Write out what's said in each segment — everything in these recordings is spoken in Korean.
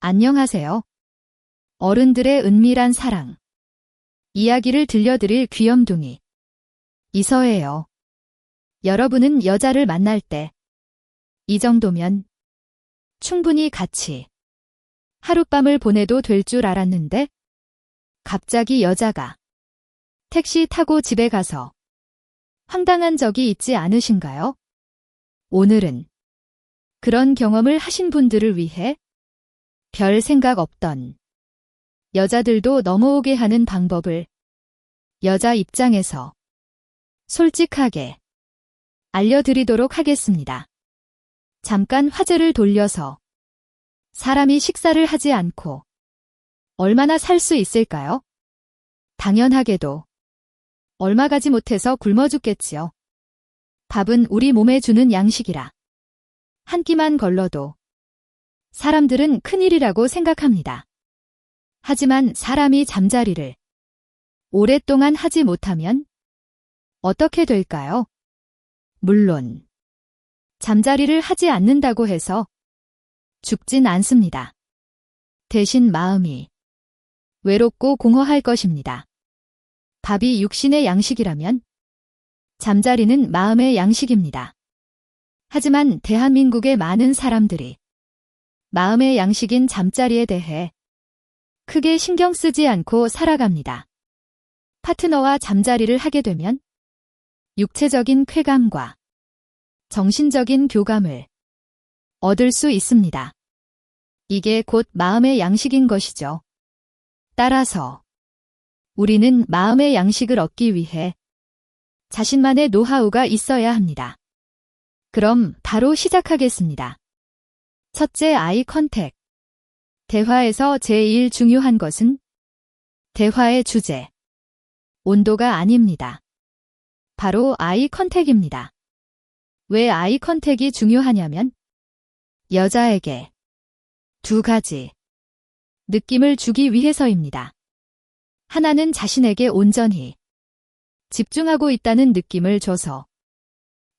안녕하세요. 어른들의 은밀한 사랑. 이야기를 들려드릴 귀염둥이. 이서예요. 여러분은 여자를 만날 때 이 정도면 충분히 같이 하룻밤을 보내도 될 줄 알았는데 갑자기 여자가 택시 타고 집에 가서 황당한 적이 있지 않으신가요? 오늘은 그런 경험을 하신 분들을 위해 별 생각 없던 여자들도 넘어오게 하는 방법을 여자 입장에서 솔직하게 알려드리도록 하겠습니다. 잠깐 화제를 돌려서 사람이 식사를 하지 않고 얼마나 살 수 있을까요? 당연하게도 얼마 가지 못해서 굶어 죽겠지요. 밥은 우리 몸에 주는 양식이라 한 끼만 걸러도 사람들은 큰일이라고 생각합니다. 하지만 사람이 잠자리를 오랫동안 하지 못하면 어떻게 될까요? 물론 잠자리를 하지 않는다고 해서 죽진 않습니다. 대신 마음이 외롭고 공허할 것입니다. 밥이 육신의 양식이라면 잠자리는 마음의 양식입니다. 하지만 대한민국의 많은 사람들이 마음의 양식인 잠자리에 대해 크게 신경 쓰지 않고 살아갑니다. 파트너와 잠자리를 하게 되면 육체적인 쾌감과 정신적인 교감을 얻을 수 있습니다. 이게 곧 마음의 양식인 것이죠. 따라서 우리는 마음의 양식을 얻기 위해 자신만의 노하우가 있어야 합니다. 그럼 바로 시작하겠습니다. 첫째, 아이 컨택. 대화에서 제일 중요한 것은 대화의 주제, 온도가 아닙니다. 바로 아이 컨택입니다. 왜 아이 컨택이 중요하냐면 여자에게 두 가지 느낌을 주기 위해서입니다. 하나는 자신에게 온전히 집중하고 있다는 느낌을 줘서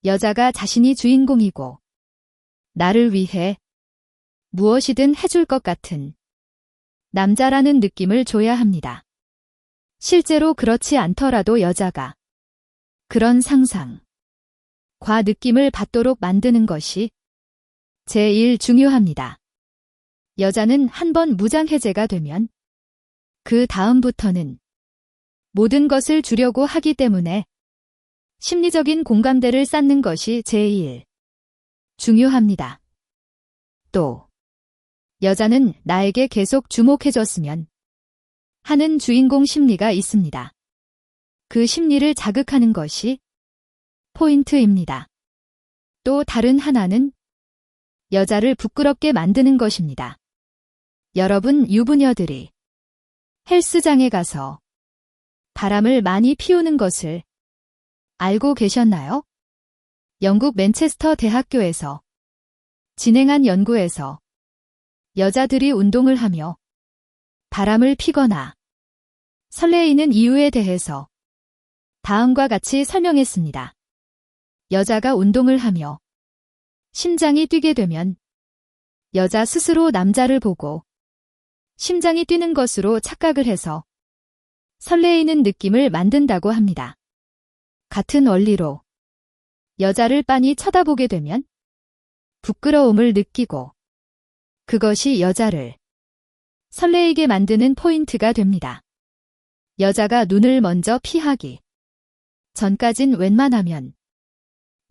여자가 자신이 주인공이고 나를 위해 무엇이든 해줄 것 같은 남자라는 느낌을 줘야 합니다. 실제로 그렇지 않더라도 여자가 그런 상상, 과 느낌을 받도록 만드는 것이 제일 중요합니다. 여자는 한번 무장해제가 되면 그 다음부터는 모든 것을 주려고 하기 때문에 심리적인 공감대를 쌓는 것이 제일 중요합니다. 또 여자는 나에게 계속 주목해줬으면 하는 주인공 심리가 있습니다. 그 심리를 자극하는 것이 포인트입니다. 또 다른 하나는 여자를 부끄럽게 만드는 것입니다. 여러분 유부녀들이 헬스장에 가서 바람을 많이 피우는 것을 알고 계셨나요? 영국 맨체스터 대학교에서 진행한 연구에서 여자들이 운동을 하며 바람을 피거나 설레이는 이유에 대해서 다음과 같이 설명했습니다. 여자가 운동을 하며 심장이 뛰게 되면 여자 스스로 남자를 보고 심장이 뛰는 것으로 착각을 해서 설레이는 느낌을 만든다고 합니다. 같은 원리로 여자를 빤히 쳐다보게 되면 부끄러움을 느끼고 그것이 여자를 설레이게 만드는 포인트가 됩니다. 여자가 눈을 먼저 피하기 전까진 웬만하면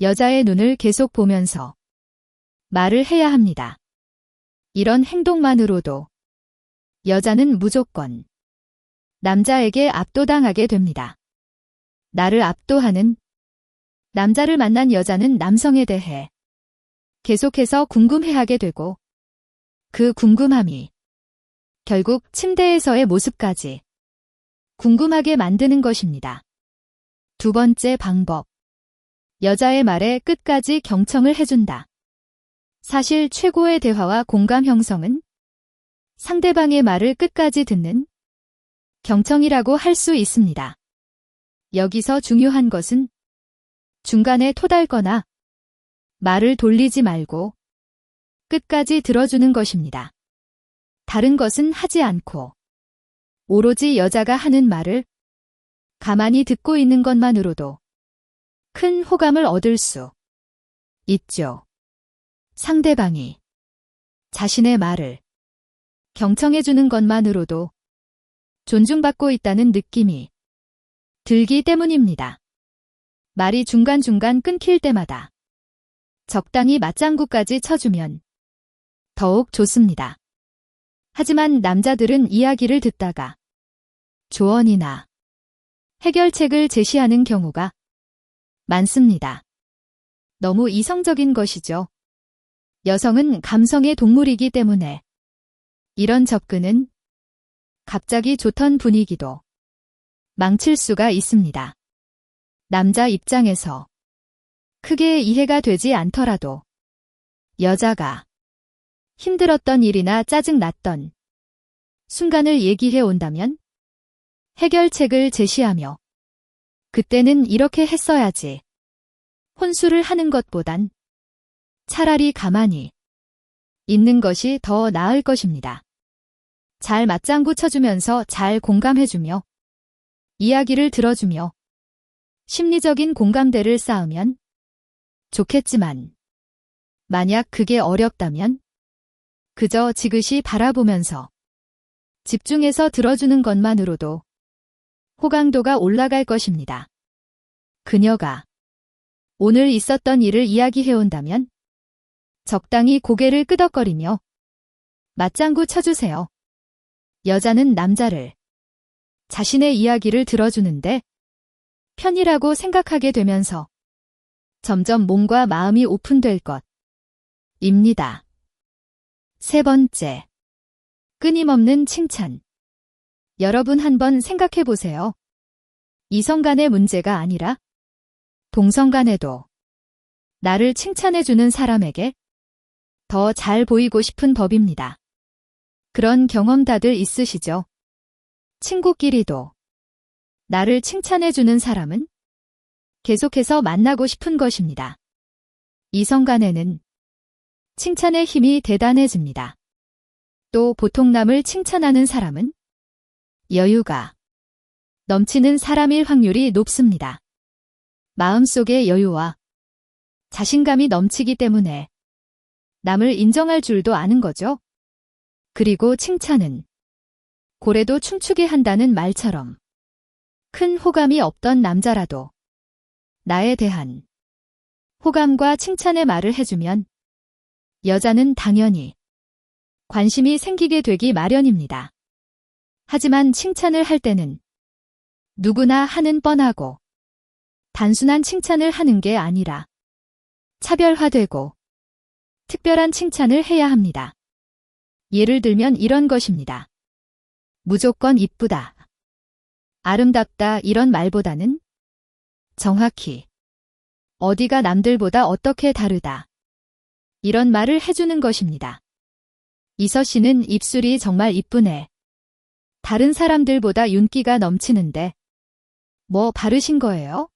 여자의 눈을 계속 보면서 말을 해야 합니다. 이런 행동만으로도 여자는 무조건 남자에게 압도당하게 됩니다. 나를 압도하는 남자를 만난 여자는 남성에 대해 계속해서 궁금해하게 되고 그 궁금함이 결국 침대에서의 모습까지 궁금하게 만드는 것입니다. 두 번째 방법. 여자의 말에 끝까지 경청을 해준다. 사실 최고의 대화와 공감 형성은 상대방의 말을 끝까지 듣는 경청이라고 할 수 있습니다. 여기서 중요한 것은 중간에 토달거나 말을 돌리지 말고 끝까지 들어주는 것입니다. 다른 것은 하지 않고 오로지 여자가 하는 말을 가만히 듣고 있는 것만으로도 큰 호감을 얻을 수 있죠. 상대방이 자신의 말을 경청해주는 것만으로도 존중받고 있다는 느낌이 들기 때문입니다. 말이 중간중간 끊길 때마다 적당히 맞장구까지 쳐주면 더욱 좋습니다. 하지만 남자들은 이야기를 듣다가 조언이나 해결책을 제시하는 경우가 많습니다. 너무 이성적인 것이죠. 여성은 감성의 동물이기 때문에 이런 접근은 갑자기 좋던 분위기도 망칠 수가 있습니다. 남자 입장에서 크게 이해가 되지 않더라도 여자가 힘들었던 일이나 짜증났던 순간을 얘기해 온다면 해결책을 제시하며 그때는 이렇게 했어야지. 혼수를 하는 것보단 차라리 가만히 있는 것이 더 나을 것입니다. 잘 맞장구 쳐주면서 잘 공감해주며 이야기를 들어주며 심리적인 공감대를 쌓으면 좋겠지만 만약 그게 어렵다면 그저 지그시 바라보면서 집중해서 들어주는 것만으로도 호감도가 올라갈 것입니다. 그녀가 오늘 있었던 일을 이야기해온다면 적당히 고개를 끄덕거리며 맞장구 쳐주세요. 여자는 남자를 자신의 이야기를 들어주는데 편이라고 생각하게 되면서 점점 몸과 마음이 오픈될 것입니다. 세 번째, 끊임없는 칭찬. 여러분 한번 생각해 보세요. 이성 간의 문제가 아니라 동성 간에도 나를 칭찬해주는 사람에게 더 잘 보이고 싶은 법입니다. 그런 경험 다들 있으시죠? 친구끼리도 나를 칭찬해주는 사람은 계속해서 만나고 싶은 것입니다. 이성 간에는 칭찬의 힘이 대단해집니다. 또 보통 남을 칭찬하는 사람은 여유가 넘치는 사람일 확률이 높습니다. 마음속의 여유와 자신감이 넘치기 때문에 남을 인정할 줄도 아는 거죠. 그리고 칭찬은 고래도 춤추게 한다는 말처럼 큰 호감이 없던 남자라도 나에 대한 호감과 칭찬의 말을 해주면 여자는 당연히 관심이 생기게 되기 마련입니다. 하지만 칭찬을 할 때는 누구나 하는 뻔하고 단순한 칭찬을 하는 게 아니라 차별화되고 특별한 칭찬을 해야 합니다. 예를 들면 이런 것입니다. 무조건 이쁘다, 아름답다 이런 말보다는 정확히 어디가 남들보다 어떻게 다르다 이런 말을 해주는 것입니다. 이서 씨는 입술이 정말 이쁘네. 다른 사람들보다 윤기가 넘치는데 뭐 바르신 거예요?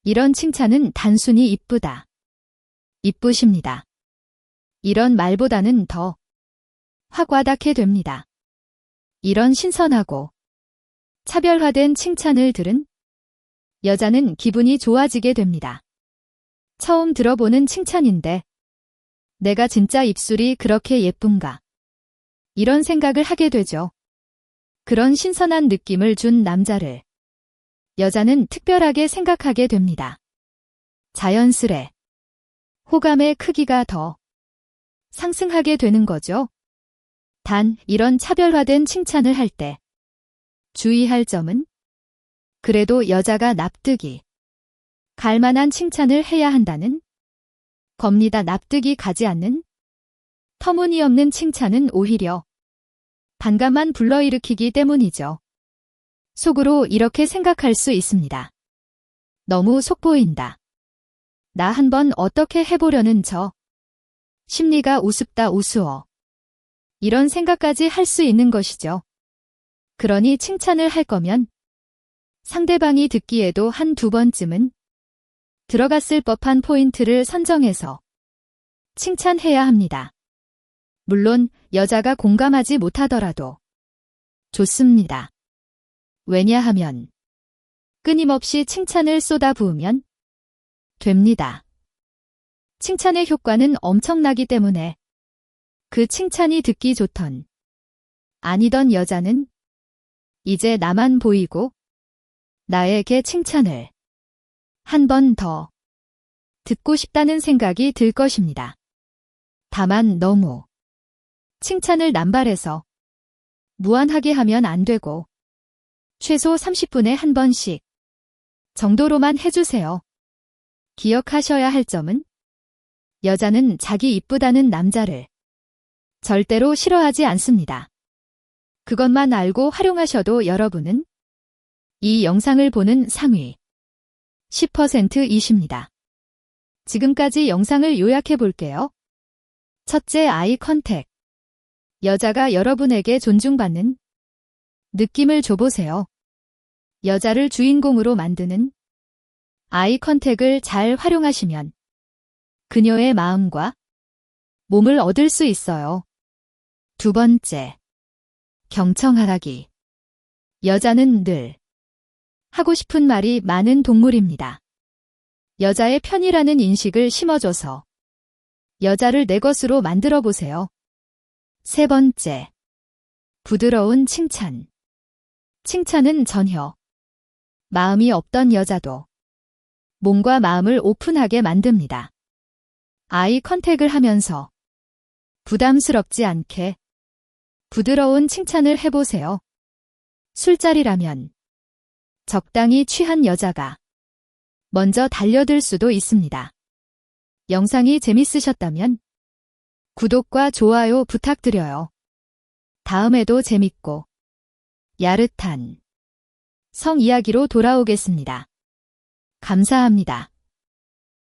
이런 칭찬은 단순히 이쁘다, 이쁘십니다. 이런 말보다는 더 확 와닿게 됩니다. 이런 신선하고 차별화된 칭찬을 들은 여자는 기분이 좋아지게 됩니다. 처음 들어보는 칭찬인데 내가 진짜 입술이 그렇게 예쁜가? 이런 생각을 하게 되죠. 그런 신선한 느낌을 준 남자를 여자는 특별하게 생각하게 됩니다. 자연스레 호감의 크기가 더 상승하게 되는 거죠. 단 이런 차별화된 칭찬을 할 때 주의할 점은 그래도 여자가 납득이 갈 만한 칭찬을 해야 한다는 겁니다. 납득이 가지 않는 터무니없는 칭찬은 오히려 반감만 불러일으키기 때문이죠. 속으로 이렇게 생각할 수 있습니다. 너무 속보인다. 나 한번 어떻게 해보려는 저 심리가 우습다 우스워. 이런 생각까지 할 수 있는 것이죠. 그러니 칭찬을 할 거면 상대방이 듣기에도 한두 번쯤은 들어갔을 법한 포인트를 선정해서 칭찬해야 합니다. 물론 여자가 공감하지 못하더라도 좋습니다. 왜냐하면 끊임없이 칭찬을 쏟아부으면 됩니다. 칭찬의 효과는 엄청나기 때문에 그 칭찬이 듣기 좋던 아니던 여자는 이제 나만 보이고 나에게 칭찬을 한 번 더 듣고 싶다는 생각이 들 것입니다. 다만 너무 칭찬을 남발해서 무한하게 하면 안 되고 최소 30분에 한 번씩 정도로만 해주세요. 기억하셔야 할 점은 여자는 자기 이쁘다는 남자를 절대로 싫어하지 않습니다. 그것만 알고 활용하셔도 여러분은 이 영상을 보는 상위 10%이십니다. 지금까지 영상을 요약해 볼게요. 첫째, 아이 컨택. 여자가 여러분에게 존중받는 느낌을 줘보세요. 여자를 주인공으로 만드는 아이 컨택을 잘 활용하시면 그녀의 마음과 몸을 얻을 수 있어요. 두 번째, 경청하라기. 여자는 늘 하고 싶은 말이 많은 동물입니다. 여자의 편이라는 인식을 심어줘서 여자를 내 것으로 만들어 보세요. 세 번째, 부드러운 칭찬. 칭찬은 전혀 마음이 없던 여자도 몸과 마음을 오픈하게 만듭니다. 아이 컨택을 하면서 부담스럽지 않게 부드러운 칭찬을 해보세요. 술자리라면 적당히 취한 여자가 먼저 달려들 수도 있습니다. 영상이 재밌으셨다면 구독과 좋아요 부탁드려요. 다음에도 재밌고 야릇한 성 이야기로 돌아오겠습니다. 감사합니다.